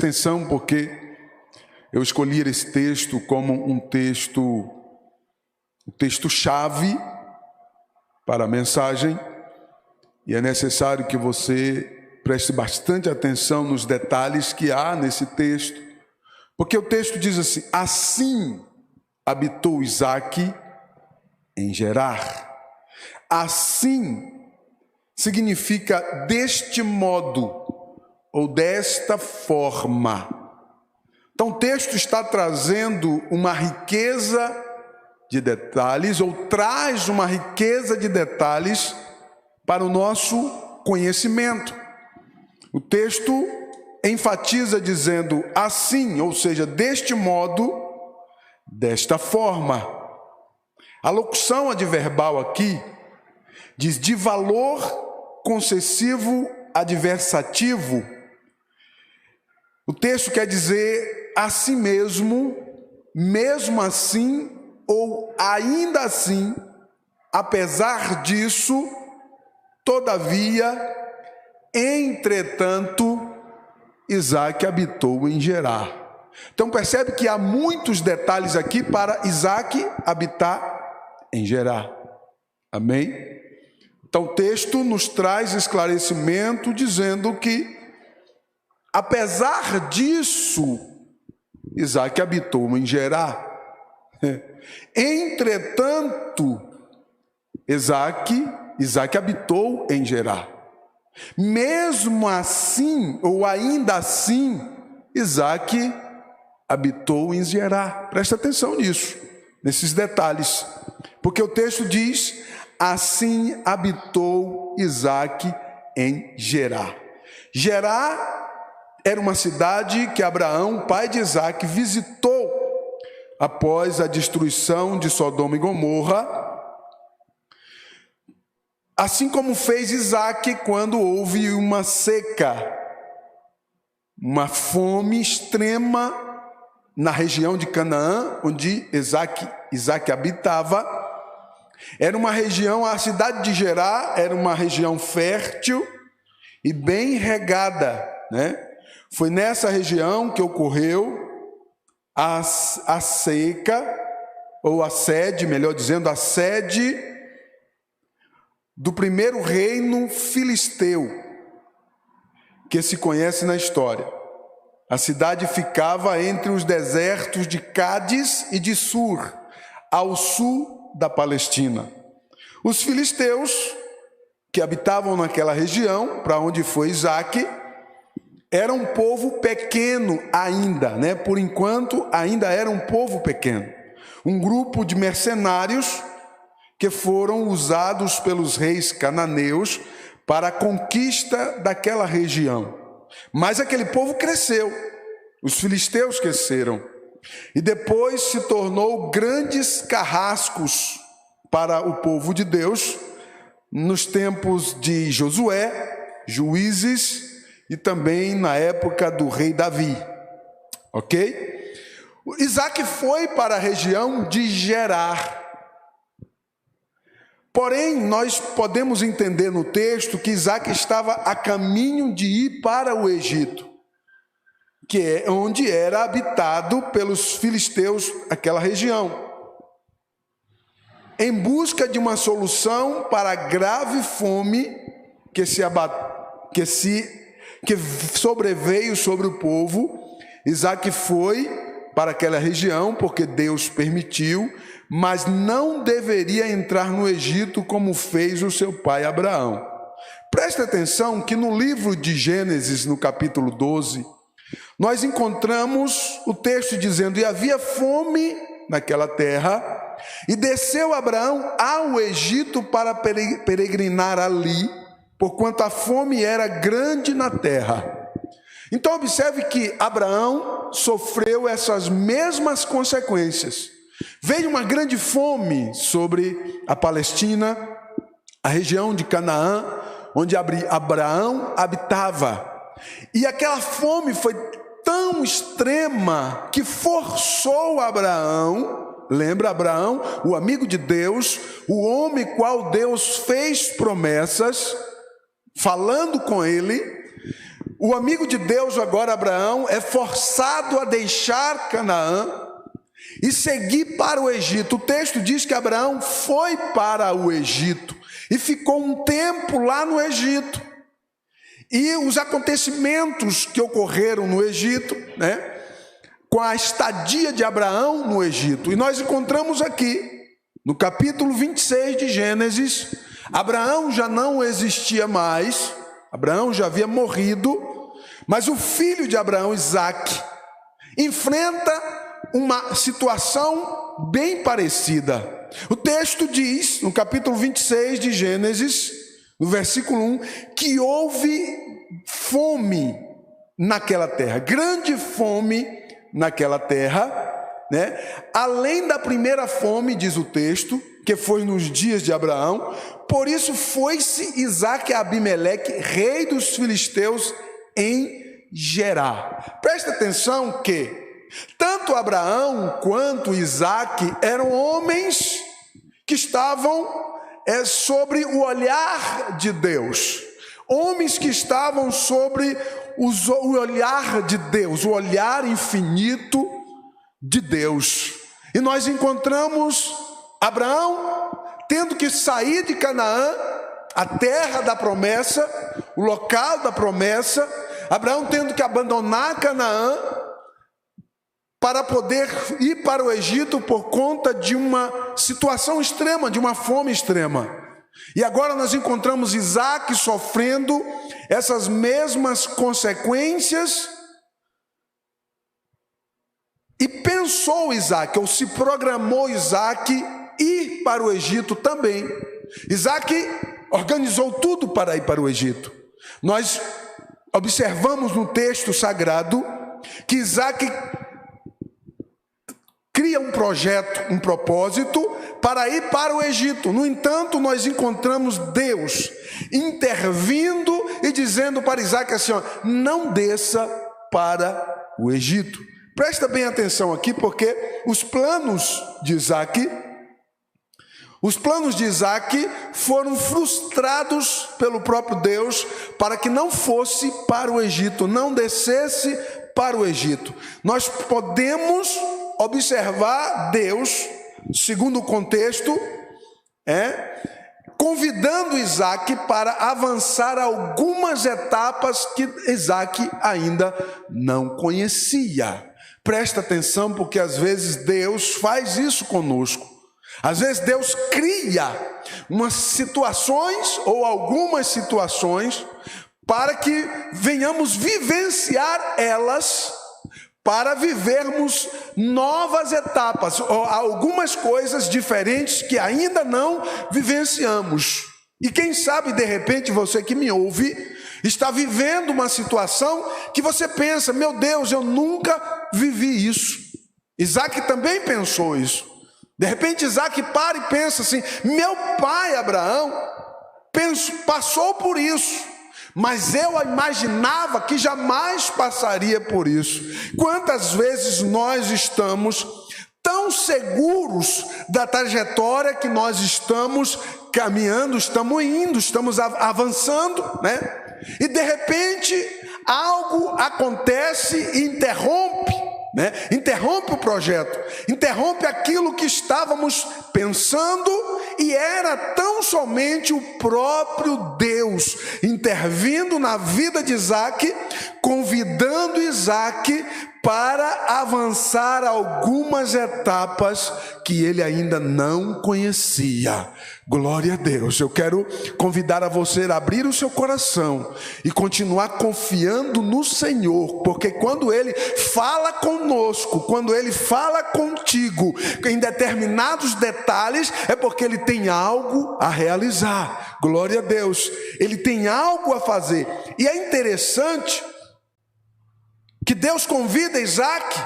extensão porque eu escolhi esse texto como um texto-chave para a mensagem, e é necessário que você preste bastante atenção nos detalhes que há nesse texto, porque o texto diz assim: assim habitou Isaque em Gerar. Assim significa deste modo ou desta forma. Então o texto está trazendo uma riqueza de detalhes, ou traz uma riqueza de detalhes para o nosso conhecimento. O texto enfatiza dizendo assim, ou seja, deste modo, desta forma. A locução adverbal aqui diz de valor concessivo adversativo. O texto quer dizer assim mesmo, mesmo assim, ou ainda assim, apesar disso, todavia, entretanto, Isaque habitou em Gerar. Então percebe que há muitos detalhes aqui para Isaque habitar em Gerar. Amém? Então o texto nos traz esclarecimento dizendo que, apesar disso, Isaque habitou em Gerar. Entretanto, Isaque habitou em Gerar. Mesmo assim, ou ainda assim, Isaque habitou em Gerar. Presta atenção nisso, nesses detalhes, porque o texto diz: assim habitou Isaque em Gerar. Gerar era uma cidade que Abraão, pai de Isaque, visitou após a destruição de Sodoma e Gomorra, assim como fez Isaque quando houve uma seca, uma fome extrema na região de Canaã, onde Isaque habitava. Era uma região, a cidade de Gerar era uma região fértil e bem regada, né? Foi nessa região que ocorreu a seca, ou a sede, melhor dizendo, a sede do primeiro reino filisteu, que se conhece na história. A cidade ficava entre os desertos de Cádiz e de Sur, ao sul da Palestina. Os filisteus que habitavam naquela região, para onde foi Isaque, era um povo pequeno ainda, né? Por enquanto ainda era um povo pequeno. Um grupo de mercenários que foram usados pelos reis cananeus para a conquista daquela região. Mas aquele povo cresceu, os filisteus cresceram, e depois se tornou grandes carrascos para o povo de Deus, nos tempos de Josué, Juízes, e também na época do rei Davi, ok? Isaque foi para a região de Gerar. Porém, nós podemos entender no texto que Isaque estava a caminho de ir para o Egito, que é onde era habitado pelos filisteus, aquela região, em busca de uma solução para a grave fome que sobreveio sobre o povo. Isaque foi para aquela região porque Deus permitiu, mas não deveria entrar no Egito como fez o seu pai Abraão. Preste atenção que no livro de Gênesis, no capítulo 12, nós encontramos o texto dizendo: e havia fome naquela terra, e desceu Abraão ao Egito para peregrinar ali, porquanto a fome era grande na terra. Então observe que Abraão sofreu essas mesmas consequências. Veio uma grande fome sobre a Palestina, a região de Canaã, onde Abraão habitava. E aquela fome foi tão extrema que forçou Abraão, lembra Abraão, o amigo de Deus, o homem qual Deus fez promessas, falando com ele, o amigo de Deus, agora Abraão, é forçado a deixar Canaã e seguir para o Egito. O texto diz que Abraão foi para o Egito e ficou um tempo lá no Egito. E os acontecimentos que ocorreram no Egito, com a estadia de Abraão no Egito, e nós encontramos aqui, no capítulo 26 de Gênesis, Abraão já não existia mais, Abraão já havia morrido, mas o filho de Abraão, Isaque, enfrenta uma situação bem parecida. O texto diz, no capítulo 26 de Gênesis, no versículo 1, que houve fome naquela terra, grande fome naquela terra, além da primeira fome, diz o texto, que foi nos dias de Abraão. Por isso foi-se Isaque a Abimeleque, rei dos filisteus, em Gerar. Presta atenção que tanto Abraão quanto Isaque eram homens que estavam sobre o olhar de Deus, homens que estavam sobre o olhar de Deus, o olhar infinito de Deus. E nós encontramos Abraão tendo que sair de Canaã, a terra da promessa, o local da promessa, Abraão tendo que abandonar Canaã para poder ir para o Egito por conta de uma situação extrema, de uma fome extrema. E agora nós encontramos Isaque sofrendo essas mesmas consequências. E pensou Isaque, ou se programou Isaque ir para o Egito também. Isaque organizou tudo para ir para o Egito. Nós observamos no texto sagrado que Isaque cria um projeto, um propósito para ir para o Egito. No entanto, nós encontramos Deus intervindo e dizendo para Isaque assim, não desça para o Egito. Presta bem atenção aqui, porque os planos de Isaque foram frustrados pelo próprio Deus para que não fosse para o Egito, não descesse para o Egito. Nós podemos observar Deus, segundo o contexto, convidando Isaque para avançar algumas etapas que Isaque ainda não conhecia. Presta atenção, porque às vezes Deus faz isso conosco. Às vezes Deus cria umas situações ou algumas situações para que venhamos vivenciar elas, para vivermos novas etapas, ou algumas coisas diferentes que ainda não vivenciamos. E quem sabe, de repente, você que me ouve, está vivendo uma situação que você pensa, meu Deus, eu nunca vivi isso. Isaque também pensou isso. De repente, Isaque para e pensa assim, meu pai Abraão passou por isso, mas eu imaginava que jamais passaria por isso. Quantas vezes nós estamos tão seguros da trajetória que nós estamos caminhando, estamos indo, estamos avançando, E de repente algo acontece e interrompe o projeto, interrompe aquilo que estávamos pensando, e era tão somente o próprio Deus intervindo na vida de Isaque, convidando Isaque para avançar algumas etapas que ele ainda não conhecia. Glória a Deus. Eu quero convidar a você a abrir o seu coração e continuar confiando no Senhor, porque quando Ele fala conosco, quando Ele fala contigo em determinados detalhes, é porque Ele tem algo a realizar. Glória a Deus. Ele tem algo a fazer. E é interessante que Deus convida Isaque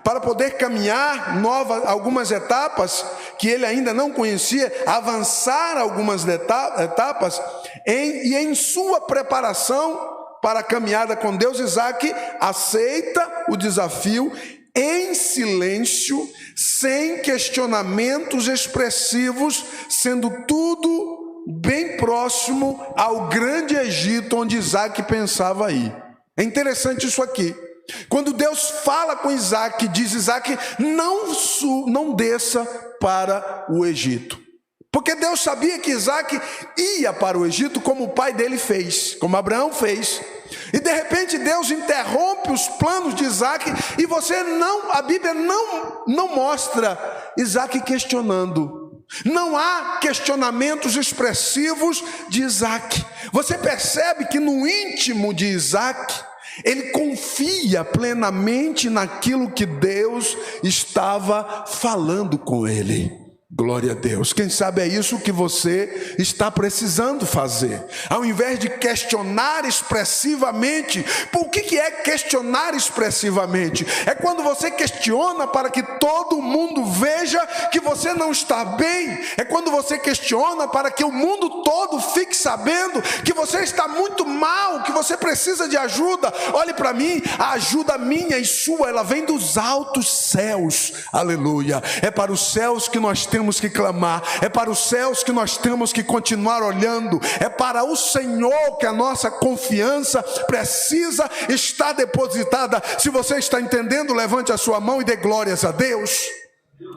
para poder caminhar algumas etapas que ele ainda não conhecia, avançar algumas etapas, e em sua preparação para a caminhada com Deus, Isaque aceita o desafio em silêncio, sem questionamentos expressivos, sendo tudo bem próximo ao grande Egito onde Isaque pensava ir. É interessante isso aqui. Quando Deus fala com Isaac, diz Isaac, não desça para o Egito. Porque Deus sabia que Isaac ia para o Egito como o pai dele fez, como Abraão fez. E de repente Deus interrompe os planos de Isaac e a Bíblia não mostra Isaac questionando. Não há questionamentos expressivos de Isaac. Você percebe que no íntimo de Isaac, ele confia plenamente naquilo que Deus estava falando com ele. Glória a Deus. Quem sabe é isso que você está precisando fazer. Ao invés de questionar expressivamente. Por que é questionar expressivamente? É quando você questiona para que todo mundo veja que você não está bem. É quando você questiona para que o mundo todo fique sabendo que você está muito mal, que você precisa de ajuda. Olhe para mim, a ajuda minha e sua, ela vem dos altos céus. Aleluia. É para os céus que nós temos que clamar, é para os céus que nós temos que continuar olhando, é para o Senhor que a nossa confiança precisa estar depositada. Se você está entendendo, levante a sua mão e dê glórias a Deus.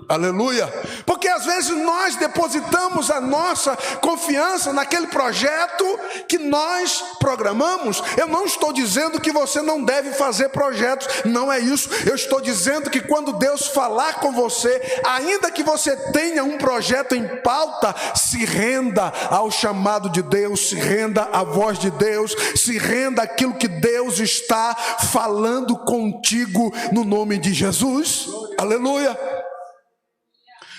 Aleluia. Porque às vezes nós depositamos a nossa confiança naquele projeto que nós programamos. Eu não estou dizendo que você não deve fazer projetos, não é isso. Eu estou dizendo que quando Deus falar com você, ainda que você tenha um projeto em pauta, se renda ao chamado de Deus, se renda à voz de Deus, se renda àquilo que Deus está falando contigo no nome de Jesus. Aleluia.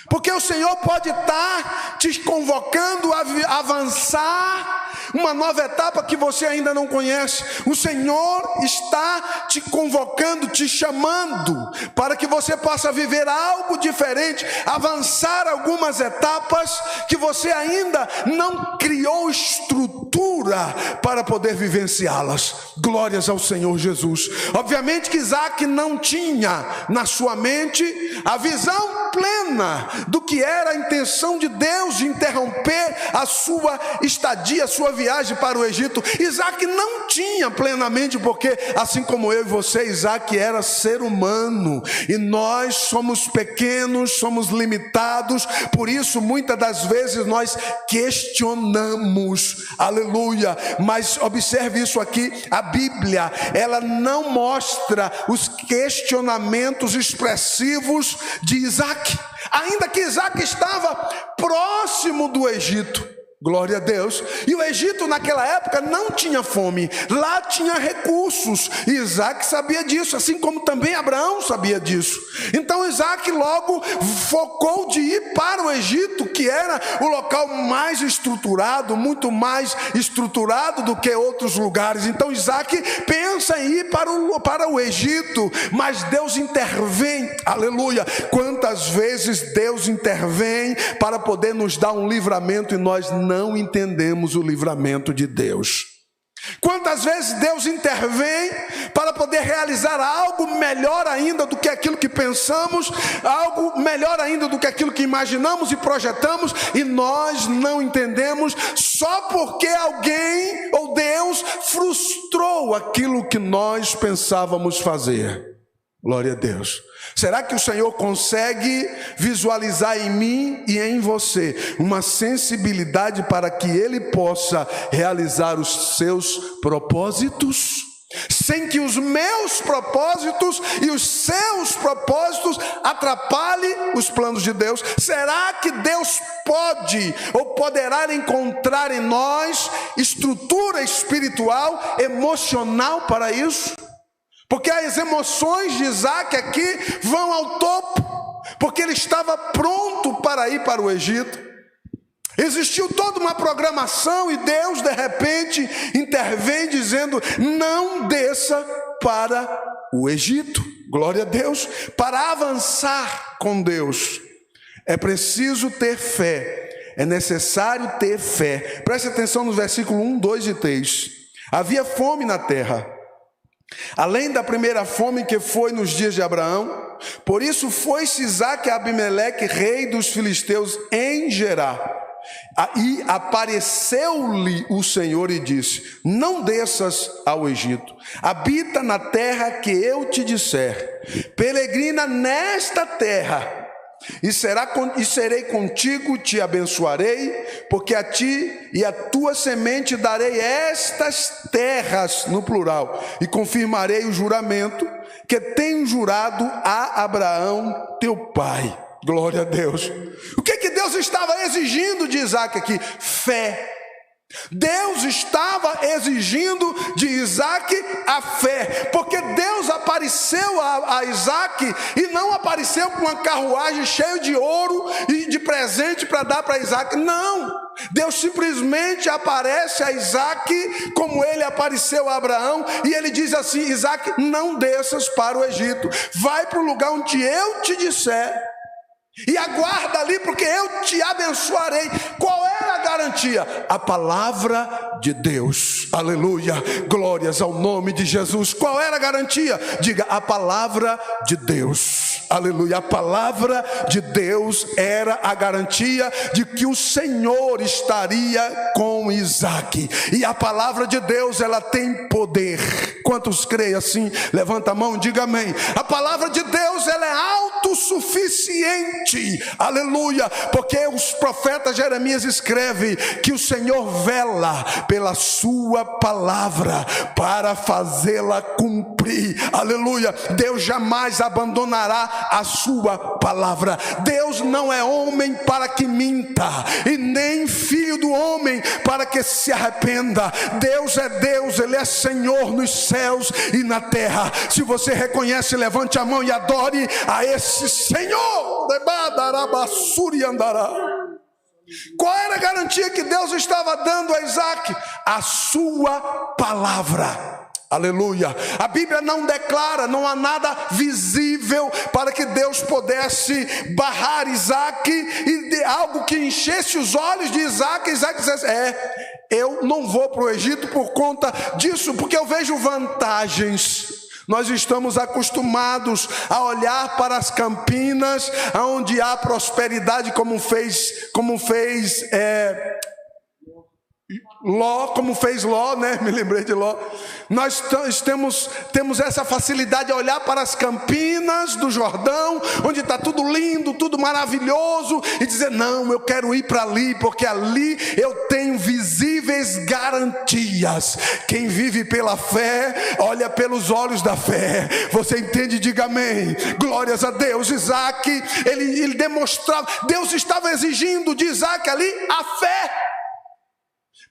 Porque o Senhor pode estar te convocando a avançar uma nova etapa que você ainda não conhece. O Senhor está te convocando, te chamando, para que você possa viver algo diferente, avançar algumas etapas que você ainda não criou estrutura para poder vivenciá-las. Glórias ao Senhor Jesus. Obviamente que Isaac não tinha na sua mente a visão plena do que era a intenção de Deus de interromper a sua estadia, a sua viagem para o Egito. Isaac não tinha plenamente, porque assim como eu e você, Isaac era ser humano, e nós somos pequenos, somos limitados, por isso muitas das vezes nós questionamos, aleluia. Mas observe isso aqui, a Bíblia, ela não mostra os questionamentos expressivos de Isaac, ainda que Isaac estava próximo do Egito. Glória a Deus. E o Egito naquela época não tinha fome, lá tinha recursos, e Isaac sabia disso, assim como também Abraão sabia disso. Então Isaac logo focou de ir para o Egito, que era o local mais estruturado, muito mais estruturado do que outros lugares. Então Isaac pensa em ir para o Egito, mas Deus intervém, aleluia. Quantas vezes Deus intervém para poder nos dar um livramento e nós não entendemos o livramento de Deus. Quantas vezes Deus intervém para poder realizar algo melhor ainda do que aquilo que pensamos, algo melhor ainda do que aquilo que imaginamos e projetamos, e nós não entendemos só porque alguém ou Deus frustrou aquilo que nós pensávamos fazer. Glória a Deus. Será que o Senhor consegue visualizar em mim e em você uma sensibilidade para que Ele possa realizar os seus propósitos, sem que os meus propósitos e os seus propósitos atrapalhem os planos de Deus? Será que Deus pode ou poderá encontrar em nós estrutura espiritual, emocional para isso? Porque as emoções de Isaac aqui vão ao topo, porque ele estava pronto para ir para o Egito. Existiu toda uma programação e Deus de repente intervém dizendo: não desça para o Egito. Glória a Deus. Para avançar com Deus é preciso ter fé, é necessário ter fé. Preste atenção nos versículos 1, 2 e 3. Havia fome na terra, além da primeira fome que foi nos dias de Abraão. Por isso foi-se Isaque a Abimeleque, rei dos filisteus, em Gerar. E apareceu-lhe o Senhor e disse: não desças ao Egito, habita na terra que eu te disser, peregrina nesta terra, e serei contigo, te abençoarei, porque a ti e a tua semente darei estas terras, no plural, e confirmarei o juramento que tenho jurado a Abraão teu pai. Glória a Deus. O que Deus estava exigindo de Isaac aqui? Fé. Deus estava exigindo de Isaac a fé, porque Deus apareceu a Isaac e não apareceu com uma carruagem cheia de ouro e de presente para dar para Isaac. Não, Deus simplesmente aparece a Isaac como ele apareceu a Abraão, e ele diz assim: Isaac, não desças para o Egito, vai para o lugar onde eu te disser e aguarda ali, porque eu te abençoarei. Qual era a garantia? A palavra de Deus. Aleluia, glórias ao nome de Jesus. Qual era a garantia? Diga: a palavra de Deus. Aleluia, a palavra de Deus era a garantia de que o Senhor estaria com Isaac. E a palavra de Deus, ela tem poder. Quantos creem assim? Levanta a mão, diga amém. A palavra de Deus, ela é autossuficiente. Aleluia, porque os profetas Jeremias escreve que o Senhor vela pela sua palavra para fazê-la cumprir. Aleluia, Deus jamais abandonará a sua palavra. Deus não é homem para que minta, e nem filho do homem para que se arrependa. Deus é Deus, Ele é Senhor nos céus e na terra. Se você reconhece, levante a mão e adore a esse Senhor. Qual era a garantia que Deus estava dando a Isaac? A sua palavra. Aleluia. A Bíblia não declara, não há nada visível para que Deus pudesse barrar Isaac, e de algo que enchesse os olhos de Isaac. Isaac dissesse: eu não vou para o Egito por conta disso, porque eu vejo vantagens. Nós estamos acostumados a olhar para as campinas, onde há prosperidade, como fez Ló, né? Me lembrei de Ló. Nós temos essa facilidade de olhar para as campinas do Jordão, onde está tudo lindo, tudo maravilhoso, e dizer: não, eu quero ir para ali, porque ali eu tenho visíveis garantias. Quem vive pela fé, olha pelos olhos da fé. Você entende? Diga amém. Glórias a Deus. Isaac, ele demonstrava, Deus estava exigindo de Isaac ali a fé,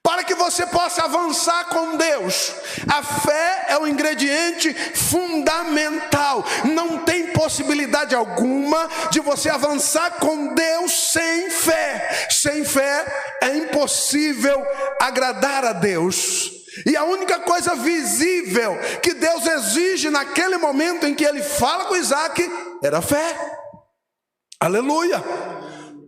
para que você possa avançar com Deus. A fé é um ingrediente fundamental. Não tem possibilidade alguma de você avançar com Deus sem fé. Sem fé é impossível agradar a Deus. E a única coisa visível que Deus exige naquele momento em que ele fala com Isaac era a fé. Aleluia.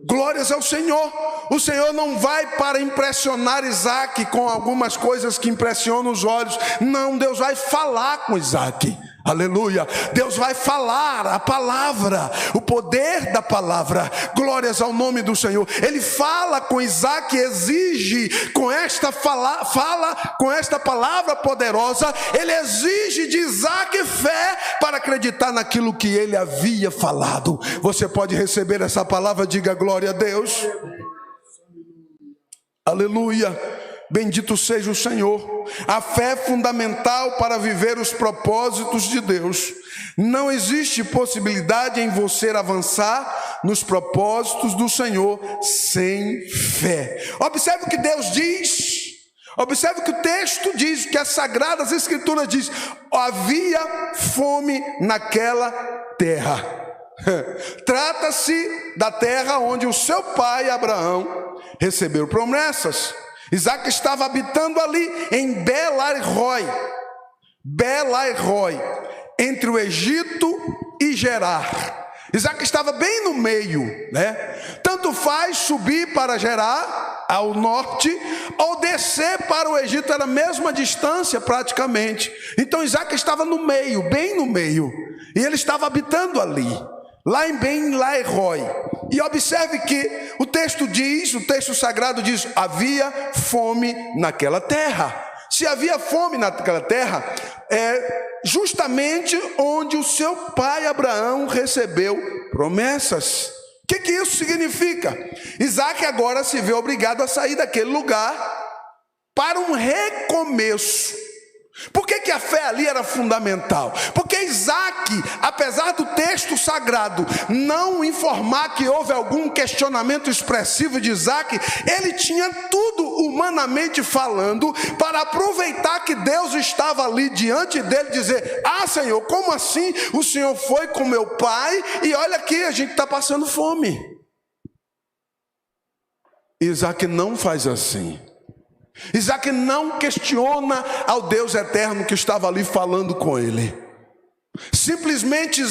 Glórias ao Senhor. O Senhor não vai para impressionar Isaac com algumas coisas que impressionam os olhos. Não, Deus vai falar com Isaac. Aleluia. Deus vai falar a palavra, o poder da palavra. Glórias ao nome do Senhor. Ele fala com Isaac, exige com esta com esta palavra poderosa, ele exige de Isaac fé para acreditar naquilo que ele havia falado. Você pode receber essa palavra? Diga glória a Deus. Aleluia. Bendito seja o Senhor. A fé é fundamental para viver os propósitos de Deus. Não existe possibilidade em você avançar nos propósitos do Senhor sem fé. Observe o que Deus diz. Observe o que o texto diz, que as Sagradas Escrituras diz: havia fome naquela terra. Trata-se da terra onde o seu pai Abraão recebeu promessas. Isaac estava habitando ali em Beer-lahai-roi, entre o Egito e Gerar. Isaac estava bem no meio, né? Tanto faz subir para Gerar, ao norte, ou descer para o Egito, era a mesma distância praticamente. Então Isaac estava no meio, bem no meio, e ele estava habitando ali, lá em Beer-lahai-roi. E observe que o texto sagrado diz, havia fome naquela terra. Se havia fome naquela terra, é justamente onde o seu pai Abraão recebeu promessas. O que isso significa? Isaac agora se vê obrigado a sair daquele lugar para um recomeço. Por que a fé ali era fundamental? Porque Isaac, apesar do texto sagrado não informar que houve algum questionamento expressivo de Isaac, ele tinha tudo humanamente falando para aproveitar que Deus estava ali diante dele e dizer, Senhor, como assim o Senhor foi com meu pai e olha aqui, a gente está passando fome. Isaac não faz assim. Isaac não questiona ao Deus eterno que estava ali falando com ele. Simplesmente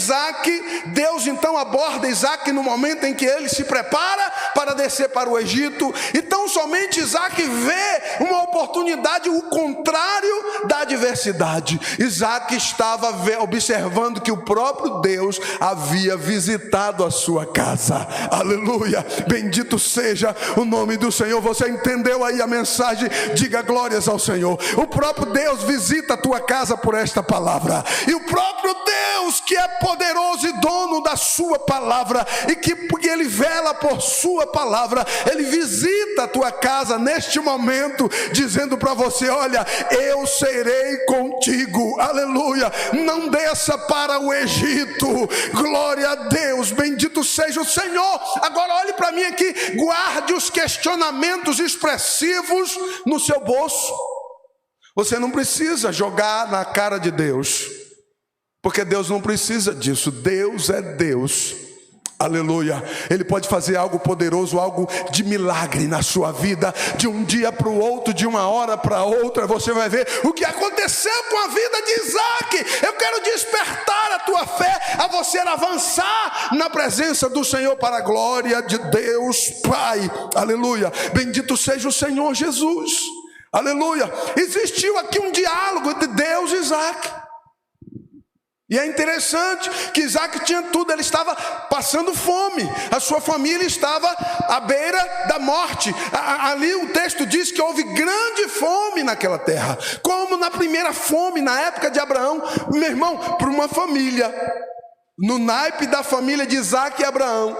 Deus então aborda Isaac no momento em que ele se prepara para descer para o Egito. Então somente Isaac vê uma oportunidade, o contrário da adversidade. Isaac estava observando que o próprio Deus havia visitado a sua casa. Aleluia, bendito seja o nome do Senhor. Você entendeu aí a mensagem? Diga glórias ao Senhor. O próprio Deus visita a tua casa por esta palavra. E o próprio Deus que é poderoso e dono da sua palavra, e que porque ele vela por sua palavra, ele visita a tua casa neste momento, dizendo para você, olha, eu serei contigo, aleluia, não desça para o Egito, glória a Deus, bendito seja o Senhor. Agora olhe para mim aqui, guarde os questionamentos expressivos no seu bolso. Você não precisa jogar na cara de Deus, porque Deus não precisa disso. Deus é Deus, aleluia. Ele pode fazer algo poderoso, algo de milagre na sua vida, de um dia para o outro, de uma hora para outra. Você vai ver o que aconteceu com a vida de Isaac. Eu quero despertar a tua fé, a você avançar na presença do Senhor para a glória de Deus Pai, aleluia. Bendito seja o Senhor Jesus, aleluia. Existiu aqui um diálogo entre Deus e Isaac. E é interessante que Isaac tinha tudo, ele estava passando fome, a sua família estava à beira da morte. Ali o texto diz que houve grande fome naquela terra, como na primeira fome, na época de Abraão. Meu irmão, para uma família, no naipe da família de Isaac e Abraão,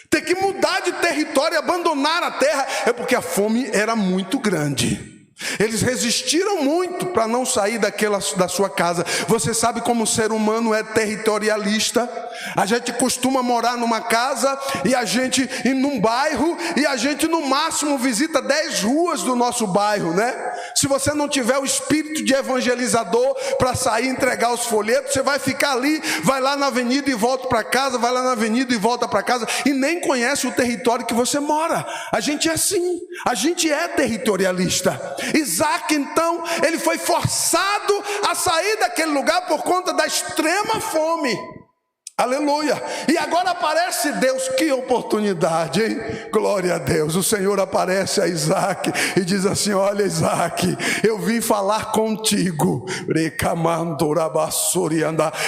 ter que mudar de território e abandonar a terra, é porque a fome era muito grande. Eles resistiram muito para não sair da sua casa. Você sabe como o ser humano é territorialista. A gente costuma morar numa casa e a gente ir num bairro, e a gente no máximo visita 10 ruas do nosso bairro, né? Se você não tiver o espírito de evangelizador para sair entregar os folhetos, você vai ficar ali, vai lá na avenida e volta para casa, vai lá na avenida e volta para casa, e nem conhece o território que você mora. A gente é assim, a gente é territorialista. Isaac então, ele foi forçado a sair daquele lugar por conta da extrema fome. Aleluia. E agora aparece Deus, que oportunidade, hein? Glória a Deus. O Senhor aparece a Isaac e diz assim, olha Isaac, eu vim falar contigo.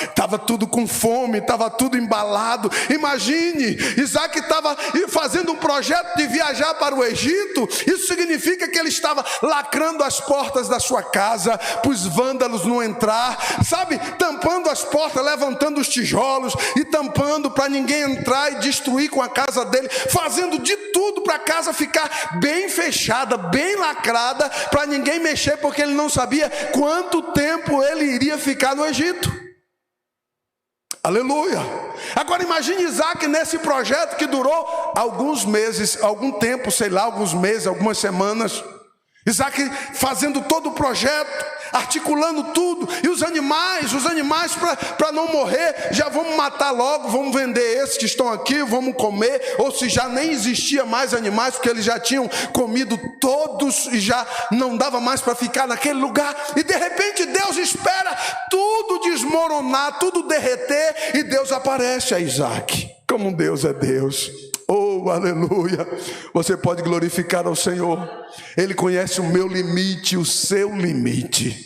Estava tudo com fome, estava tudo embalado. Imagine, Isaac estava fazendo um projeto de viajar para o Egito. Isso significa que ele estava lacrando as portas da sua casa para os vândalos não entrar, sabe, tampando as portas, levantando os tijolos e tampando para ninguém entrar e destruir com a casa dele, fazendo de tudo para a casa ficar bem fechada, bem lacrada, para ninguém mexer, porque ele não sabia quanto tempo ele iria ficar no Egito. Aleluia. Agora imagine Isaac nesse projeto que durou alguns meses, algum tempo, sei lá, alguns meses, algumas semanas. Isaac fazendo todo o projeto, articulando tudo, e os animais para não morrer, já vamos matar logo, vamos vender esses que estão aqui, vamos comer, ou se já nem existia mais animais, porque eles já tinham comido todos, e já não dava mais para ficar naquele lugar, e de repente Deus espera tudo desmoronar, tudo derreter, e Deus aparece a Isaac, como Deus é Deus. Oh, aleluia. Você pode glorificar ao Senhor. Ele conhece o meu limite, o seu limite.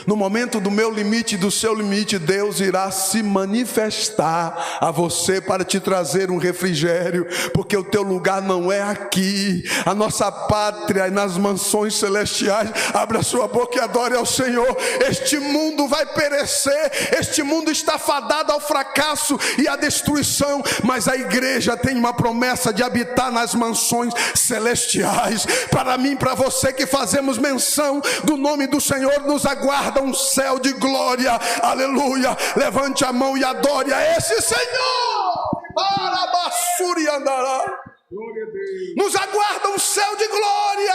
No momento do meu limite e do seu limite, Deus irá se manifestar a você para te trazer um refrigério, porque o teu lugar não é aqui. A nossa pátria é nas mansões celestiais. Abra sua boca e adore ao Senhor. Este mundo vai perecer, este mundo está fadado ao fracasso e à destruição, mas a igreja tem uma promessa de habitar nas mansões celestiais. Para mim, para você que fazemos menção do nome do Senhor, nos aguarda um céu de glória, aleluia. Levante a mão e adore a esse Senhor. Para a basura e andará. Nos aguarda um céu de glória.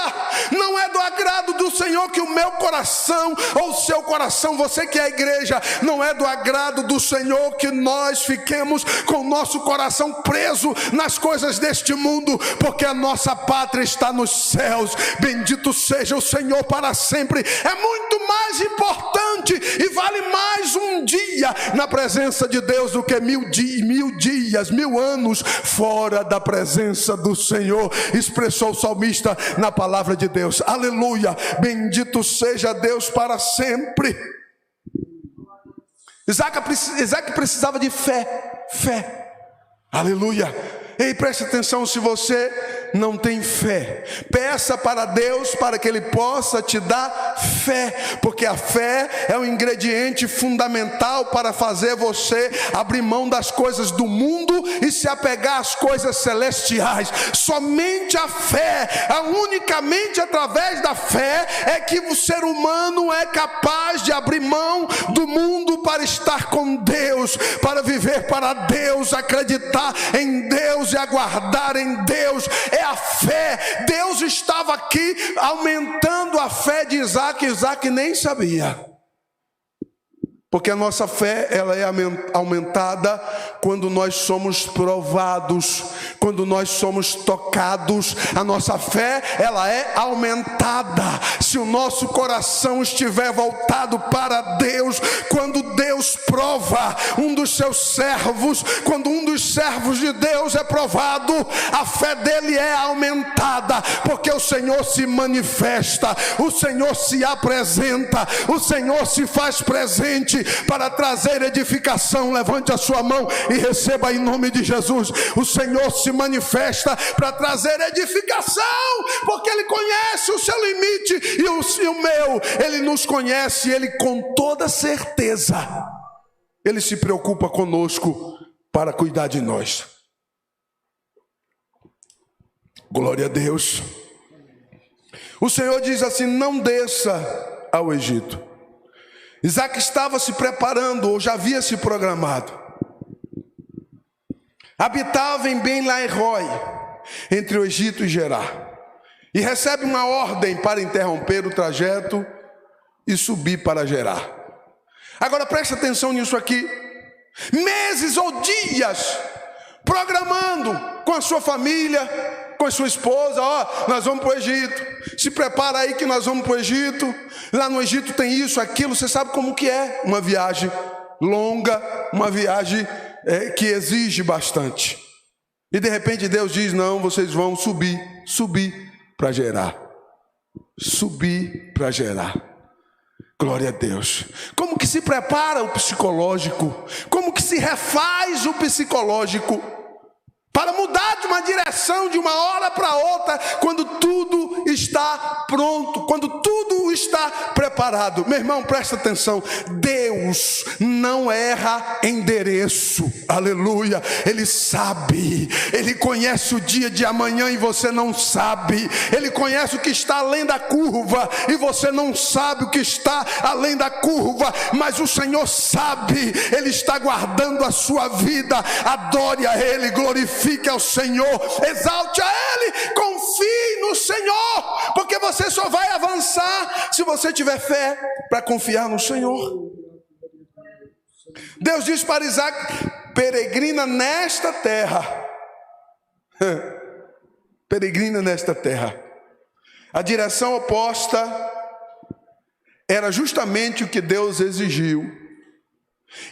Não é do agrado do Senhor que o meu coração ou o seu coração, você que é a igreja, não é do agrado do Senhor que nós fiquemos com o nosso coração preso nas coisas deste mundo, porque a nossa pátria está nos céus. Bendito seja o Senhor para sempre. É muito mais importante e vale mais um dia na presença de Deus do que mil dias, 1000 anos fora da presença do Senhor, expressou o salmista na palavra de Deus. Aleluia, bendito seja Deus para sempre. Isaac precisava de fé. Aleluia. Ei, preste atenção, se você não tem fé, peça para Deus para que Ele possa te dar fé, porque a fé é um ingrediente fundamental para fazer você abrir mão das coisas do mundo e se apegar às coisas celestiais. Somente a fé, unicamente através da fé é que o ser humano é capaz de abrir mão do mundo para estar com Deus, para viver para Deus, acreditar em Deus e aguardar em Deus. É a fé. Deus estava aqui aumentando a fé de Isaac. Isaac nem sabia, porque a nossa fé, ela é aumentada quando nós somos provados, quando nós somos tocados. A nossa fé, ela é aumentada se o nosso coração estiver voltado para Deus. Quando Deus prova um dos seus servos, quando um dos servos de Deus é provado, a fé dele é aumentada, porque o Senhor se manifesta, o Senhor se apresenta, o Senhor se faz presente para trazer edificação. Levante a sua mão e receba em nome de Jesus. O Senhor se manifesta para trazer edificação, porque Ele conhece o seu limite e o meu. Ele nos conhece, Ele com toda certeza, Ele se preocupa conosco para cuidar de nós. Glória a Deus. O Senhor diz assim: não desça ao Egito. Isaac estava se preparando, ou já havia se programado. Habitava em Ben-Lairoi, entre o Egito e Gerar, e recebe uma ordem para interromper o trajeto e subir para Gerar. Agora preste atenção nisso aqui. Meses ou dias programando com a sua família, com a sua esposa: nós vamos para o Egito, se prepara aí que nós vamos para o Egito. Lá no Egito tem isso, aquilo. Você sabe como que é uma viagem longa, uma viagem que exige bastante. E de repente Deus diz: não, vocês vão subir para Gerar. Subir para Gerar. Glória a Deus. Como que se prepara o psicológico? Como que se refaz o psicológico para mudar de uma direção de uma hora para outra, quando tudo está pronto, quando tudo está preparado? Meu irmão, presta atenção. Deus não erra endereço. Aleluia. Ele sabe, Ele conhece o dia de amanhã e você não sabe. Ele conhece o que está além da curva e você não sabe o que está além da curva, mas o Senhor sabe. Ele está guardando a sua vida. Adore a Ele, glorifique ao Senhor, exalte a Ele, confie no Senhor, porque você só vai avançar se você tiver fé para confiar no Senhor. Deus diz para Isaac: peregrina nesta terra. Peregrina nesta terra. A direção oposta era justamente o que Deus exigiu.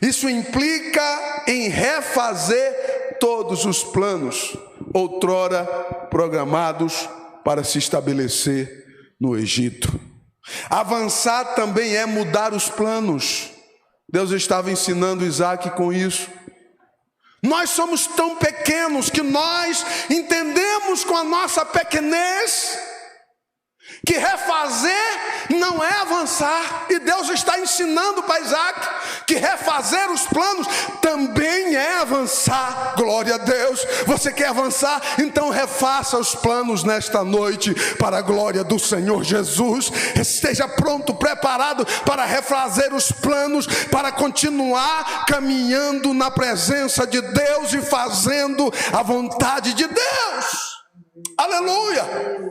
Isso implica em refazer todos os planos outrora programados para se estabelecer no Egito. Avançar também é mudar os planos. Deus estava ensinando Isaac com isso. Nós somos tão pequenos que nós entendemos com a nossa pequenez que refazer não é avançar. E Deus está ensinando para Isaac que refazer os planos também é avançar. Glória a Deus. Você quer avançar? Então refaça os planos nesta noite para a glória do Senhor Jesus. Esteja pronto, preparado para refazer os planos, para continuar caminhando na presença de Deus e fazendo a vontade de Deus. Aleluia,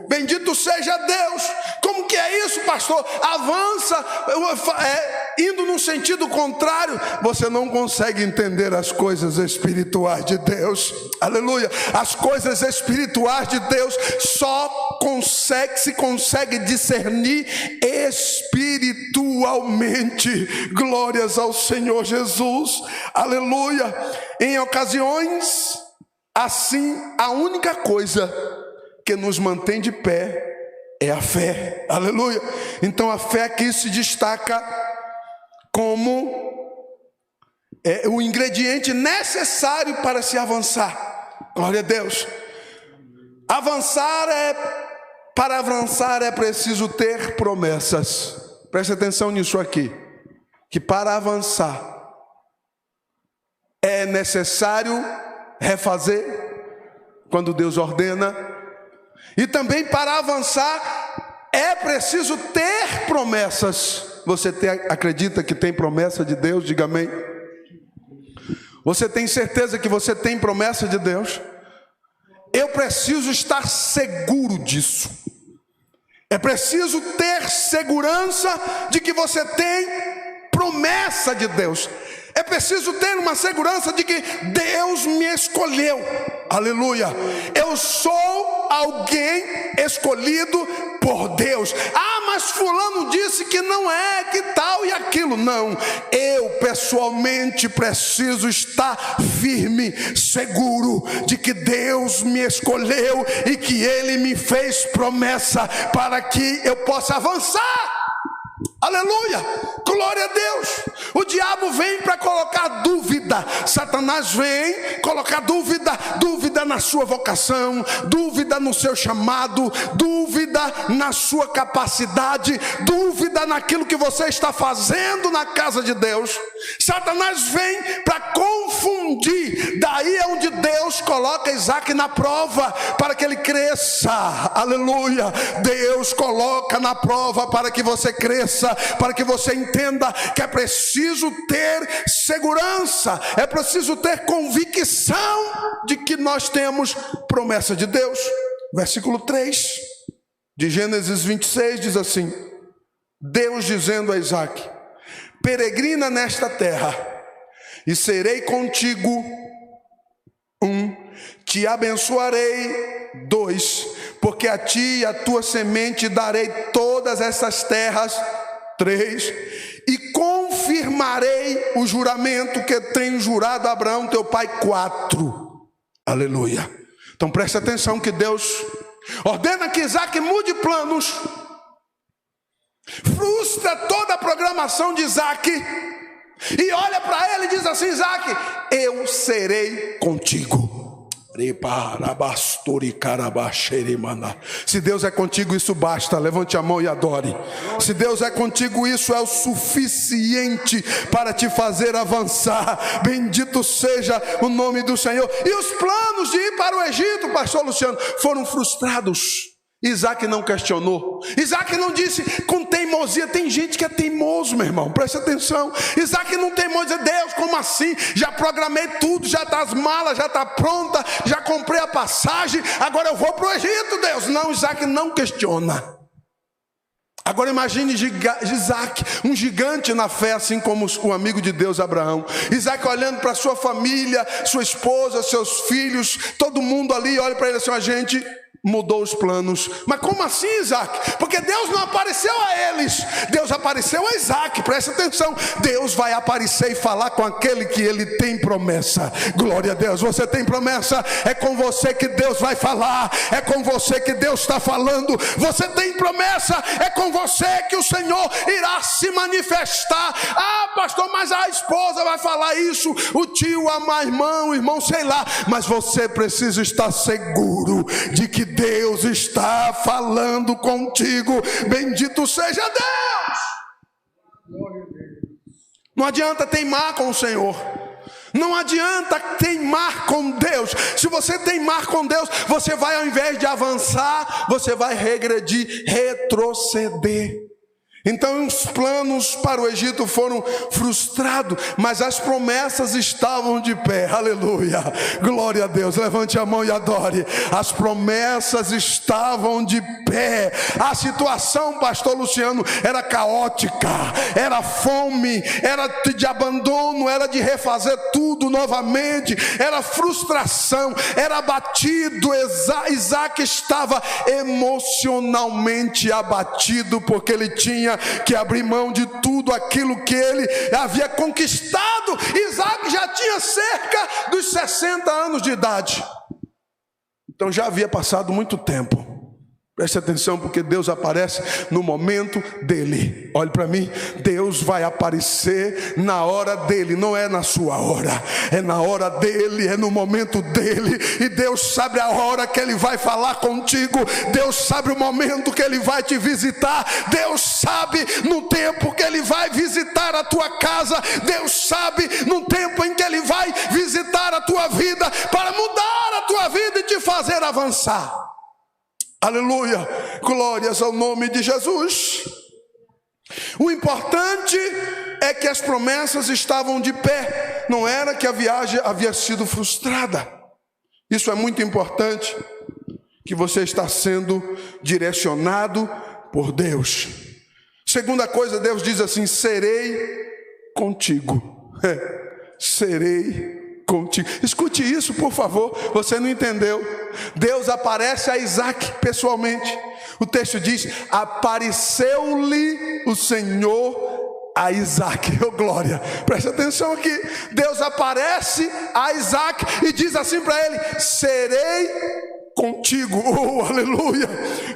bendito seja Deus. Como que é isso, pastor? Avança, indo num sentido contrário, você não consegue entender as coisas espirituais de Deus. Aleluia, as coisas espirituais de Deus só se consegue discernir espiritualmente. Glórias ao Senhor Jesus. Aleluia. Em ocasiões assim, a única coisa que nos mantém de pé é a fé. Aleluia. Então a fé aqui se destaca como o ingrediente necessário para se avançar. Glória a Deus. Para avançar é preciso ter promessas. Preste atenção nisso aqui, que para avançar é necessário refazer quando Deus ordena, e também para avançar é preciso ter promessas. Você acredita que tem promessa de Deus? Diga amém. Você tem certeza que você tem promessa de Deus? Eu preciso estar seguro disso. É preciso ter segurança de que você tem promessa de Deus. É preciso ter uma segurança de que Deus me escolheu. Aleluia. Eu sou alguém escolhido por Deus. Ah, mas fulano disse que não é, que tal e aquilo. Não, eu pessoalmente preciso estar firme, seguro de que Deus me escolheu e que Ele me fez promessa para que eu possa avançar. Aleluia, glória a Deus. O diabo vem para colocar dúvida. Satanás vem colocar dúvida na sua vocação, dúvida no seu chamado, dúvida na sua capacidade, dúvida naquilo que você está fazendo na casa de Deus. Satanás vem para confundir. Daí é onde Deus coloca Isaac na prova para que ele cresça. Aleluia. Deus coloca na prova para que você cresça, para que você entenda que é preciso ter segurança, é preciso ter convicção de que nós temos promessa de Deus. Versículo 3 de Gênesis 26 diz assim: Deus dizendo a Isaac: peregrina nesta terra e serei contigo. 1. Te abençoarei. 2. Porque a ti e a tua semente darei todas essas terras. 3. E confirmarei o juramento que tenho jurado a Abraão teu pai. 4. Aleluia. Então preste atenção que Deus ordena que Isaac mude planos, frustra toda a programação de Isaac e olha para ele e diz assim: Isaac, eu serei contigo. Se Deus é contigo, isso basta. Levante a mão e adore. Se Deus é contigo, isso é o suficiente para te fazer avançar. Bendito seja o nome do Senhor. E os planos de ir para o Egito, pastor Luciano, foram frustrados. Isaac não questionou. Isaac não disse com teimosia. Tem gente que é teimoso, meu irmão, presta atenção. Isaac não teimou, dizer: Deus, como assim? Já programei tudo, já está as malas, já está pronta, já comprei a passagem, agora eu vou para o Egito, Deus. Não, Isaac não questiona. Agora imagine Isaac, um gigante na fé, assim como o amigo de Deus Abraão. Isaac olhando para sua família, sua esposa, seus filhos, todo mundo ali, olha para ele assim: a gente mudou os planos. Mas como assim, Isaac? Porque Deus não apareceu a eles, Deus apareceu a Isaac. Presta atenção, Deus vai aparecer e falar com aquele que ele tem promessa. Glória a Deus. Você tem promessa, é com você que Deus vai falar, é com você que Deus está falando. Você tem promessa, é com você que o Senhor irá se manifestar. Ah, pastor, mas a esposa vai falar isso, o tio, a irmã, o irmão, sei lá. Mas você precisa estar seguro de que Deus está falando contigo. Bendito seja Deus. Não adianta teimar com o Senhor, não adianta teimar com Deus. Se você teimar com Deus, você vai, ao invés de avançar, você vai regredir, retroceder. Então os planos para o Egito foram frustrados, mas as promessas estavam de pé. Aleluia, glória a Deus. Levante a mão e adore. As promessas estavam de pé. A situação, pastor Luciano, era caótica, era fome, era de abandono, era de refazer tudo novamente, era frustração, era abatido. Isaac estava emocionalmente abatido, porque ele tinha que abrir mão de tudo aquilo que ele havia conquistado. Isaac já tinha cerca dos 60 anos de idade, então já havia passado muito tempo. Preste atenção, porque Deus aparece no momento dele. Olhe para mim, Deus vai aparecer na hora dele, não é na sua hora, é na hora dele, é no momento dele. E Deus sabe a hora que ele vai falar contigo, Deus sabe o momento que ele vai te visitar, Deus sabe no tempo que ele vai visitar a tua casa, Deus sabe no tempo em que ele vai visitar a tua vida, para mudar a tua vida e te fazer avançar. Aleluia, glórias ao nome de Jesus. O importante é que as promessas estavam de pé, não era que a viagem havia sido frustrada. Isso é muito importante, que você está sendo direcionado por Deus. Segunda coisa, Deus diz assim: serei contigo. Serei contigo. Escute isso, por favor, você não entendeu. Deus aparece a Isaac pessoalmente. O texto diz: apareceu-lhe o Senhor a Isaac. Oh, glória, preste atenção aqui. Deus aparece a Isaac e diz assim para ele: serei contigo. Oh, aleluia,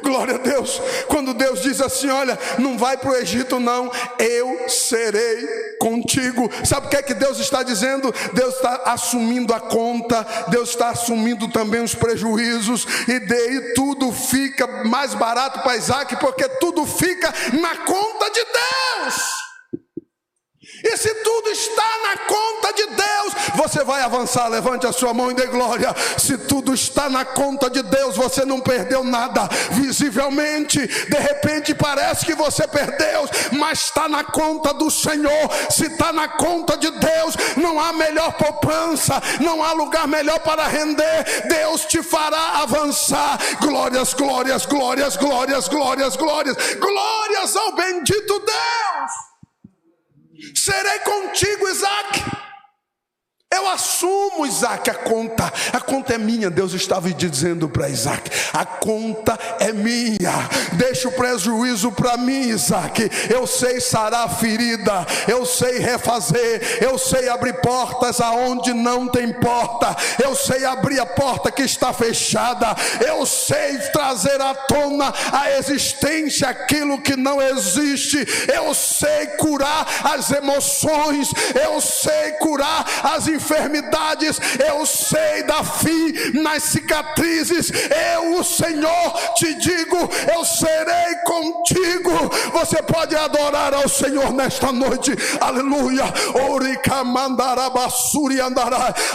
glória a Deus. Quando Deus diz assim: olha, não vai para o Egito não, eu serei contigo. Sabe o que é que Deus está dizendo? Deus está assumindo a conta, Deus está assumindo também os prejuízos, e daí tudo fica mais barato para Isaac, porque tudo fica na conta de Deus. E se tudo está na conta de Deus, você vai avançar. Levante a sua mão e dê glória. Se tudo está na conta de Deus, você não perdeu nada. Visivelmente, de repente parece que você perdeu, mas está na conta do Senhor. Se está na conta de Deus, não há melhor poupança, não há lugar melhor para render. Deus te fará avançar. Glórias, glórias, glórias, glórias, glórias, glórias, glórias ao bendito Deus. Serei contigo, Isaac. Eu assumo, Isaac, a conta é minha. Deus estava dizendo para Isaac: a conta é minha, deixa o prejuízo para mim, Isaac. Eu sei sarar a ferida, eu sei refazer, eu sei abrir portas aonde não tem porta, eu sei abrir a porta que está fechada, eu sei trazer à tona a existência aquilo que não existe, eu sei curar as emoções, eu sei curar as enfermidades, eu sei dar fim nas cicatrizes. Eu, o Senhor, te digo: eu serei contigo. Você pode adorar ao Senhor nesta noite. Aleluia.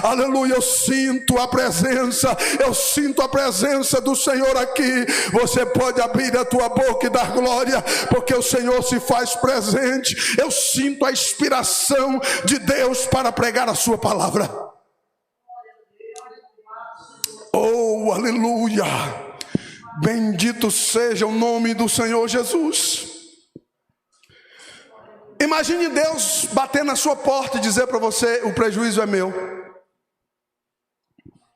Aleluia. Eu sinto a presença, eu sinto a presença do Senhor aqui. Você pode abrir a tua boca e dar glória, porque o Senhor se faz presente. Eu sinto a inspiração de Deus para pregar a sua palavra. Oh, aleluia, bendito seja o nome do Senhor Jesus. Imagine Deus bater na sua porta e dizer para você: o prejuízo é meu.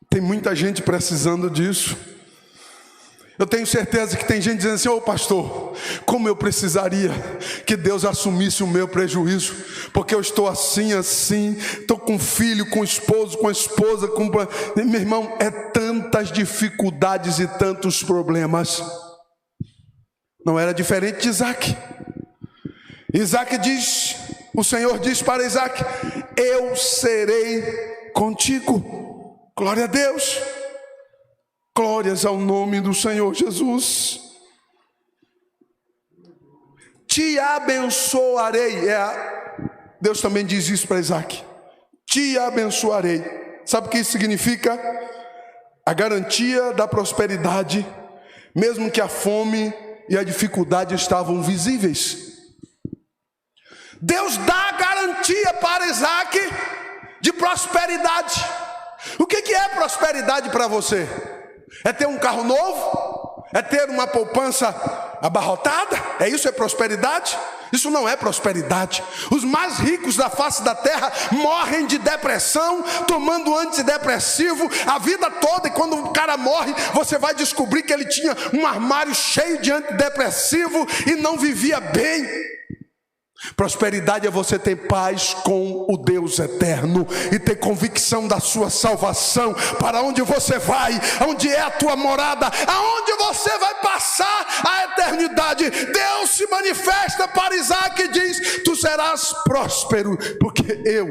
Tem muita gente precisando disso. Eu tenho certeza que tem gente dizendo assim: ô pastor, como eu precisaria que Deus assumisse o meu prejuízo, porque eu estou assim, estou com filho, com esposo, com esposa, meu irmão, é tantas dificuldades e tantos problemas. Não era diferente de Isaac. Isaac diz, o Senhor diz para Isaac: eu serei contigo. Glória a Deus. Glórias ao nome do Senhor Jesus. Te abençoarei. Deus também diz isso para Isaac: te abençoarei. Sabe o que isso significa? A garantia da prosperidade, mesmo que a fome e a dificuldade estavam visíveis. Deus dá a garantia para Isaac de prosperidade. O que é prosperidade para você? É ter um carro novo? É ter uma poupança abarrotada? É isso, é prosperidade? Isso não é prosperidade. Os mais ricos da face da terra morrem de depressão, tomando antidepressivo a vida toda, e quando o cara morre, você vai descobrir que ele tinha um armário cheio de antidepressivo e não vivia bem. Prosperidade é você ter paz com o Deus eterno e ter convicção da sua salvação. Para onde você vai, onde é a tua morada, aonde você vai passar a eternidade, Deus se manifesta para Isaac e diz: tu serás próspero, porque eu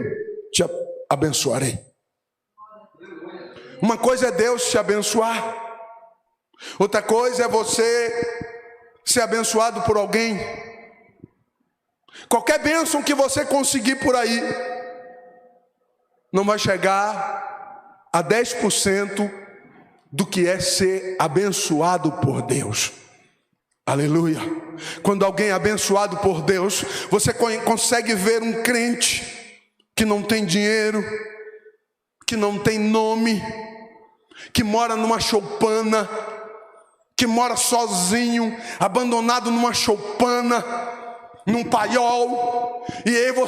te abençoarei. Uma coisa é Deus te abençoar, outra coisa é você ser abençoado por alguém. Qualquer bênção que você conseguir por aí não vai chegar a 10% do que é ser abençoado por Deus. Aleluia. Quando alguém é abençoado por Deus, você consegue ver um crente que não tem dinheiro, que não tem nome, que mora numa choupana, que mora sozinho, abandonado numa choupana, num paiol, e aí ele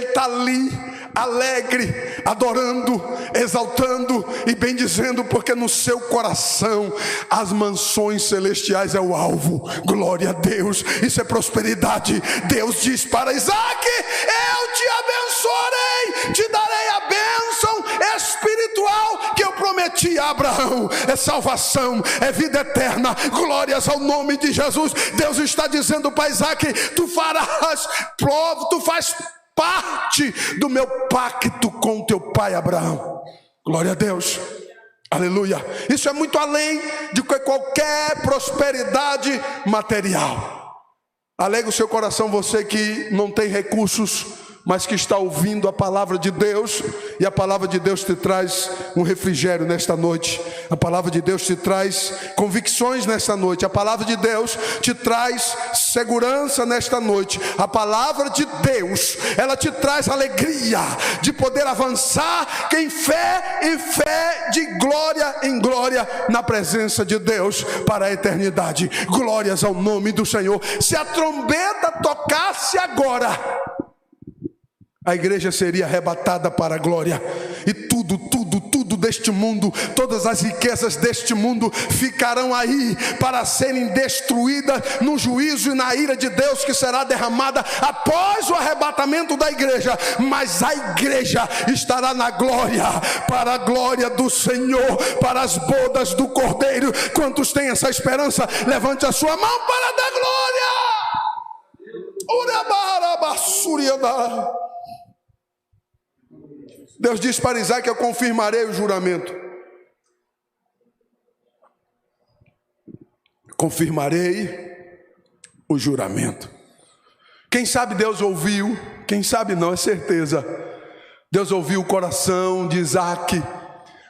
está ali, alegre, adorando, exaltando e bendizendo, porque no seu coração as mansões celestiais é o alvo. Glória a Deus, isso é prosperidade. Deus diz para Isaac: eu te abençoarei, te darei a bênção espiritual que eu prometi a Abraão. É salvação, é vida eterna. Glórias ao nome de Jesus. Deus está dizendo para Isaac: tu faz parte do meu pacto com teu pai Abraão. Glória a Deus. Aleluia. Isso é muito além de qualquer prosperidade material. Alegre o seu coração, você que não tem recursos, mas que está ouvindo a palavra de Deus, e a palavra de Deus te traz um refrigério nesta noite. A palavra de Deus te traz convicções nesta noite. A palavra de Deus te traz segurança nesta noite. A palavra de Deus, ela te traz alegria de poder avançar em fé, de glória em glória, na presença de Deus para a eternidade. Glórias ao nome do Senhor. Se a trombeta tocasse agora, a igreja seria arrebatada para a glória, e tudo deste mundo, todas as riquezas deste mundo ficarão aí para serem destruídas no juízo e na ira de Deus que será derramada após o arrebatamento da igreja. Mas a igreja estará na glória, para a glória do Senhor, para as bodas do Cordeiro. Quantos têm essa esperança? Levante a sua mão para dar glória. Deus disse para Isaac: eu confirmarei o juramento. Confirmarei o juramento. Quem sabe Deus ouviu, quem sabe não, é certeza. Deus ouviu o coração de Isaac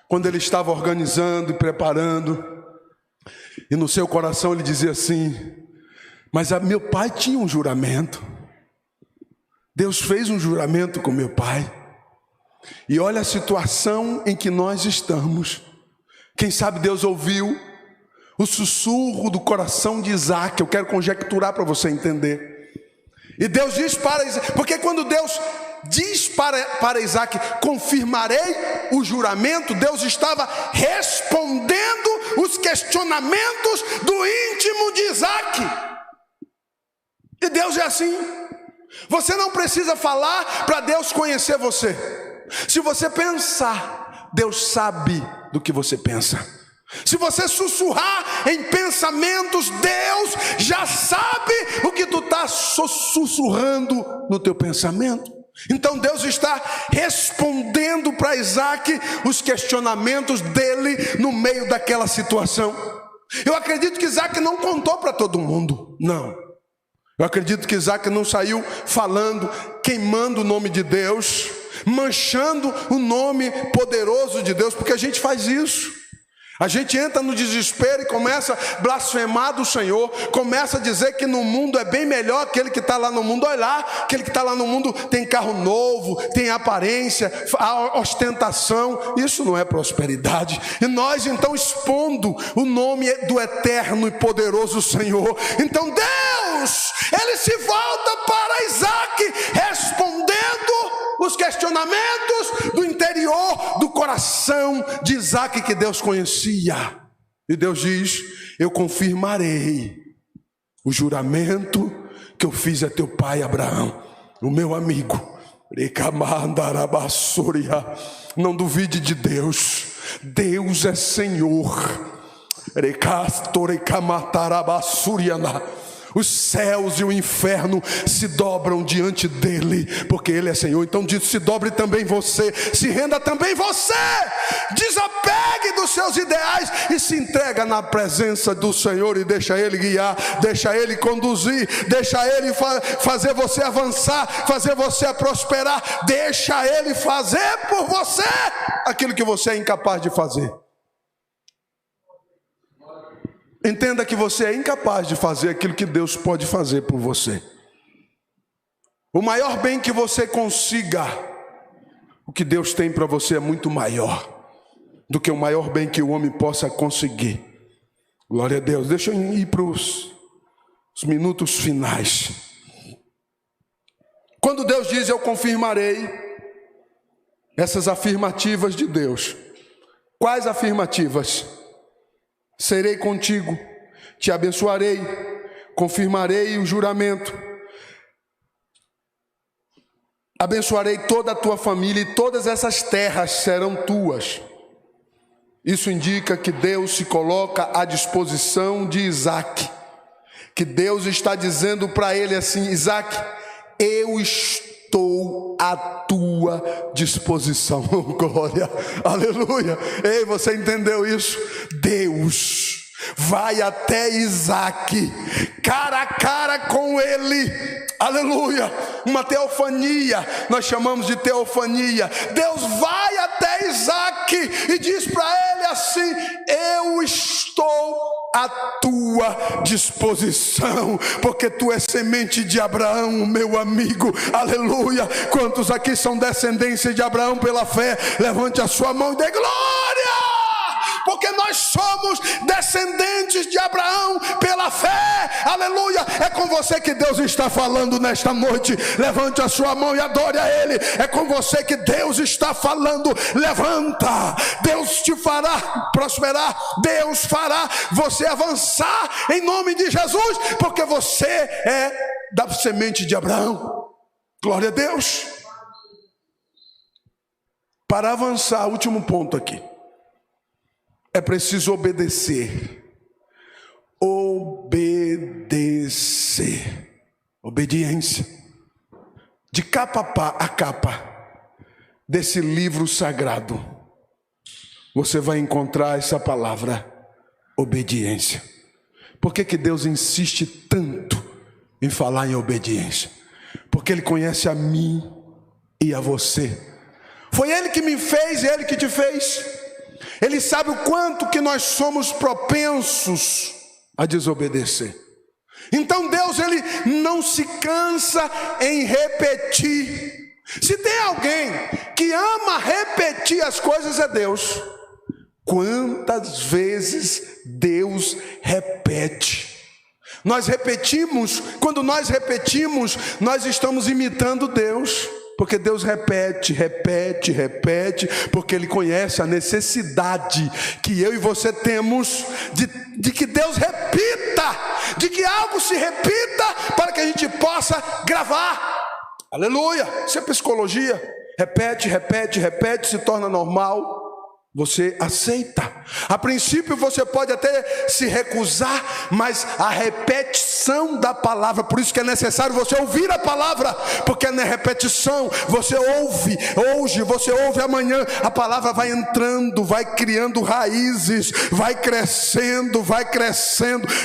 quando ele estava organizando e preparando. E no seu coração ele dizia assim: mas meu pai tinha um juramento. Deus fez um juramento com meu pai. E olha a situação em que nós estamos. Quem sabe Deus ouviu o sussurro do coração de Isaac. Eu quero conjecturar para você entender. E Deus diz para Isaac, porque quando Deus diz para Isaac: confirmarei o juramento. Deus estava respondendo os questionamentos do íntimo de Isaac. E Deus é assim. Você não precisa falar para Deus conhecer você. Se você pensar, Deus sabe do que você pensa. Se você sussurrar em pensamentos, Deus já sabe o que tu está sussurrando no teu pensamento. Então Deus está respondendo para Isaac os questionamentos dele no meio daquela situação. Eu acredito que Isaac não contou para todo mundo, não. Eu acredito que Isaac não saiu falando, queimando o nome de Deus, manchando o nome poderoso de Deus, porque a gente faz isso. A gente entra no desespero e começa a blasfemar do Senhor, começa a dizer que no mundo é bem melhor aquele que está lá no mundo. Olha lá, aquele que está lá no mundo tem carro novo, tem aparência, a ostentação. Isso não é prosperidade. E nós então expondo o nome do eterno e poderoso Senhor. Então Deus, Ele se volta para Isaac, respondendo os questionamentos do interior do coração de Isaac, que Deus conhecia. E Deus diz: eu confirmarei o juramento que eu fiz a teu pai Abraão, o meu amigo. Não duvide de Deus. Deus é Senhor. Os céus e o inferno se dobram diante dele, porque ele é Senhor. Então diz: se dobre também você, se renda também você, desapegue dos seus ideais e se entrega na presença do Senhor, e deixa ele guiar, deixa ele conduzir, deixa ele fazer você avançar, fazer você prosperar, deixa ele fazer por você aquilo que você é incapaz de fazer. Entenda que você é incapaz de fazer aquilo que Deus pode fazer por você. O maior bem que você consiga, o que Deus tem para você é muito maior do que o maior bem que o homem possa conseguir. Glória a Deus. Deixa eu ir para os minutos finais. Quando Deus diz: eu confirmarei, essas afirmativas de Deus. Quais afirmativas? Serei contigo, te abençoarei, confirmarei o juramento, abençoarei toda a tua família e todas essas terras serão tuas. Isso indica que Deus se coloca à disposição de Isaac, que Deus está dizendo para ele assim: Isaac, eu estou à tua disposição. Glória, aleluia. Ei, você entendeu isso? Deus vai até Isaac, cara a cara com ele, aleluia. Uma teofania, nós chamamos de teofania. Deus vai até Isaac e diz para ele assim: eu estou à tua disposição, porque tu és semente de Abraão, meu amigo, aleluia. Quantos aqui são descendência de Abraão pela fé? Levante a sua mão e dê glória, porque nós somos descendentes de Abraão pela fé, aleluia. É com você que Deus está falando nesta noite. Levante a sua mão e adore a Ele. É com você que Deus está falando. Levanta, Deus te fará prosperar, Deus fará você avançar em nome de Jesus, porque você é da semente de Abraão. Glória a Deus. Para avançar, último ponto aqui. É preciso obedecer. Obedecer. Obediência. De capa a capa desse livro sagrado, você vai encontrar essa palavra: obediência. Por que Deus insiste tanto em falar em obediência? Porque Ele conhece a mim e a você. Foi Ele que me fez e Ele que te fez. Ele sabe o quanto que nós somos propensos a desobedecer. Então Deus, Ele não se cansa em repetir. Se tem alguém que ama repetir as coisas, é Deus. Quantas vezes Deus repete? Nós repetimos, quando nós repetimos, nós estamos imitando Deus. Porque Deus repete, porque Ele conhece a necessidade que eu e você temos de que Deus repita, de que algo se repita para que a gente possa gravar. Aleluia! Isso é psicologia. Repete, se torna normal. Você aceita. A princípio você pode até se recusar, mas a repetição da palavra, por isso que é necessário você ouvir a palavra, porque na repetição você ouve hoje, você ouve amanhã, a palavra vai entrando, vai criando raízes, vai crescendo,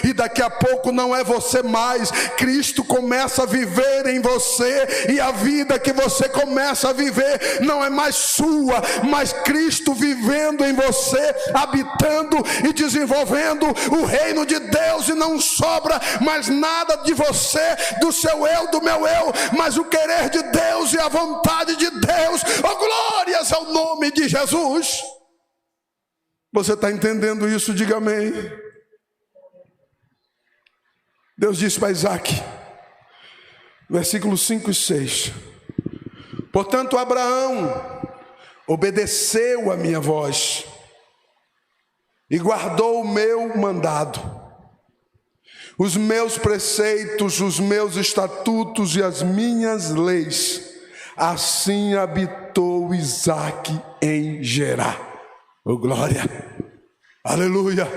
e daqui a pouco não é você mais, Cristo começa a viver em você, e a vida que você começa a viver não é mais sua, mas Cristo vivendo em você, habitando e desenvolvendo o reino de Deus, e não sobra mais nada de você, do seu eu, do meu eu, mas o querer de Deus e a vontade de Deus. Oh, glórias ao nome de Jesus. Você está entendendo isso? Diga amém. Deus disse para Isaac, versículos 5 e 6: portanto Abraão obedeceu a minha voz e guardou o meu mandado, os meus preceitos, os meus estatutos e as minhas leis. Assim habitou Isaque em Gerar. Oh, glória! Aleluia!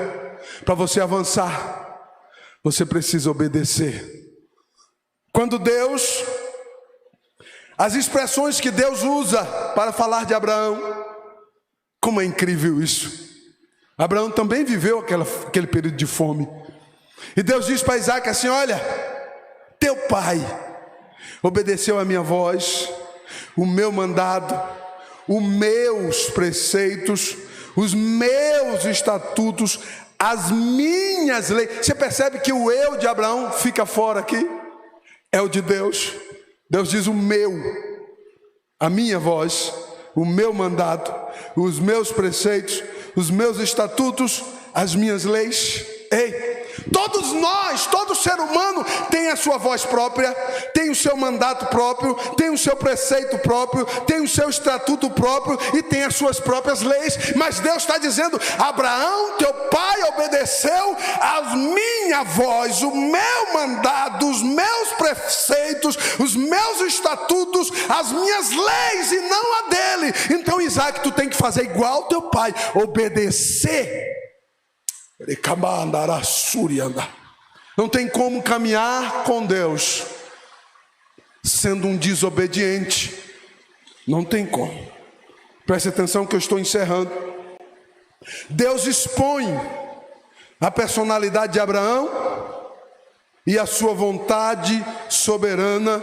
Para você avançar, você precisa obedecer. Quando Deus... As expressões que Deus usa para falar de Abraão, como é incrível isso. Abraão também viveu aquele período de fome. E Deus diz para Isaac assim: olha, teu pai obedeceu a minha voz, o meu mandado, os meus preceitos, os meus estatutos, as minhas leis. Você percebe que o eu de Abraão fica fora aqui? É o de Deus. Deus diz o meu, a minha voz, o meu mandado, os meus preceitos, os meus estatutos, as minhas leis. Ei, todos nós, todo ser humano tem a sua voz própria, tem o seu mandato próprio, tem o seu preceito próprio, tem o seu estatuto próprio e tem as suas próprias leis. Mas Deus está dizendo: Abraão, teu pai, obedeceu a minha voz, o meu mandado, os meus preceitos, os meus estatutos, as minhas leis, e não a dele. Então, Isaac, tu tem que fazer igual teu pai, obedecer. Não tem como caminhar com Deus sendo um desobediente. Não tem como. Preste atenção que eu estou encerrando. Deus expõe a personalidade de Abraão e a sua vontade soberana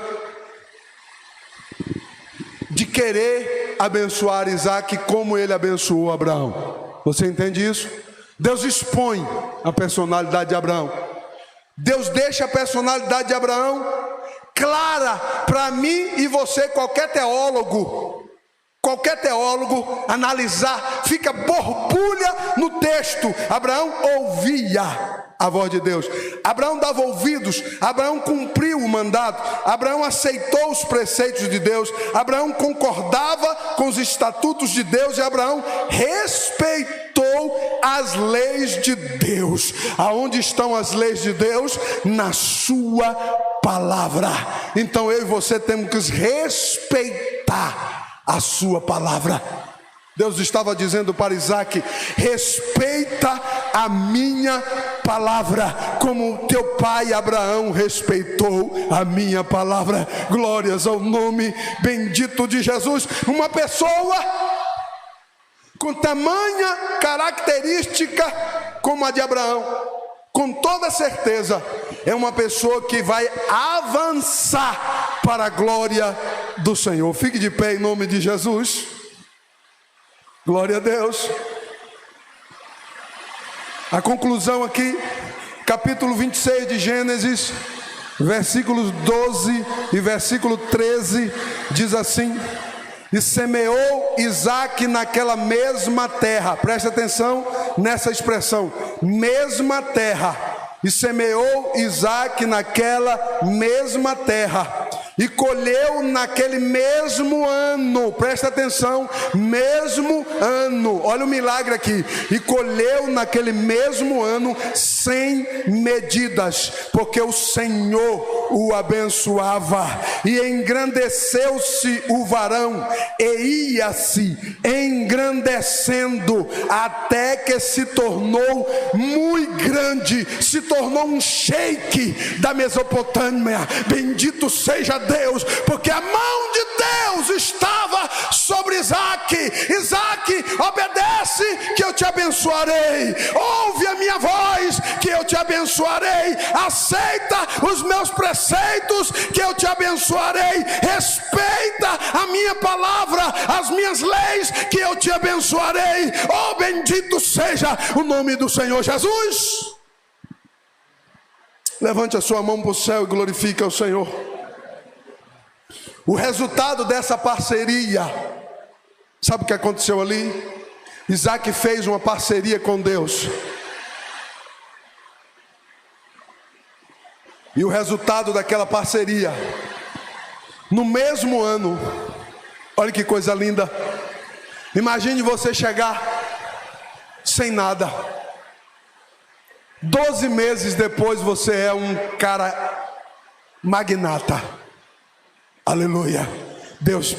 de querer abençoar Isaque como ele abençoou Abraão. Você entende isso? Deus expõe a personalidade de Abraão. Deus deixa a personalidade de Abraão clara para mim e você. Qualquer teólogo analisar, fica borbulha no texto. Abraão ouvia a voz de Deus, Abraão dava ouvidos, Abraão cumpriu o mandato, Abraão aceitou os preceitos de Deus, Abraão concordava com os estatutos de Deus, e Abraão respeitou as leis de Deus. Aonde estão as leis de Deus? Na sua palavra. Então eu e você temos que respeitar a sua palavra. Deus estava dizendo para Isaque: respeita a minha palavra, como teu pai Abraão respeitou a minha palavra. Glórias ao nome bendito de Jesus. Uma pessoa com tamanha característica como a de Abraão, com toda certeza, é uma pessoa que vai avançar para a glória do Senhor. Fique de pé em nome de Jesus. Glória a Deus. A conclusão aqui, capítulo 26 de Gênesis, versículos 12 e versículo 13, diz assim: e semeou Isaque naquela mesma terra. Presta atenção nessa expressão, mesma terra. E semeou Isaque naquela mesma terra, E colheu naquele mesmo ano, presta atenção, mesmo ano, olha o milagre aqui. E colheu naquele mesmo ano 100 medidas, porque o Senhor o abençoava. E engrandeceu-se o varão, e ia-se engrandecendo, até que se tornou muito grande, se tornou um sheik da Mesopotâmia. Bendito seja Deus, porque a mão de Deus estava sobre Isaque. Isaque, obedece que eu te abençoarei, ouve a minha voz que eu te abençoarei, aceita os meus preceitos que eu te abençoarei, respeita a minha palavra, as minhas leis que eu te abençoarei. Oh, bendito seja o nome do Senhor Jesus. Levante a sua mão para o céu e glorifique ao Senhor. O resultado dessa parceria, sabe o que aconteceu ali? Isaque fez uma parceria com Deus. E o resultado daquela parceria, no mesmo ano, olha que coisa linda. Imagine você chegar sem nada. 12 meses depois você é um cara magnata. Aleluia. Deus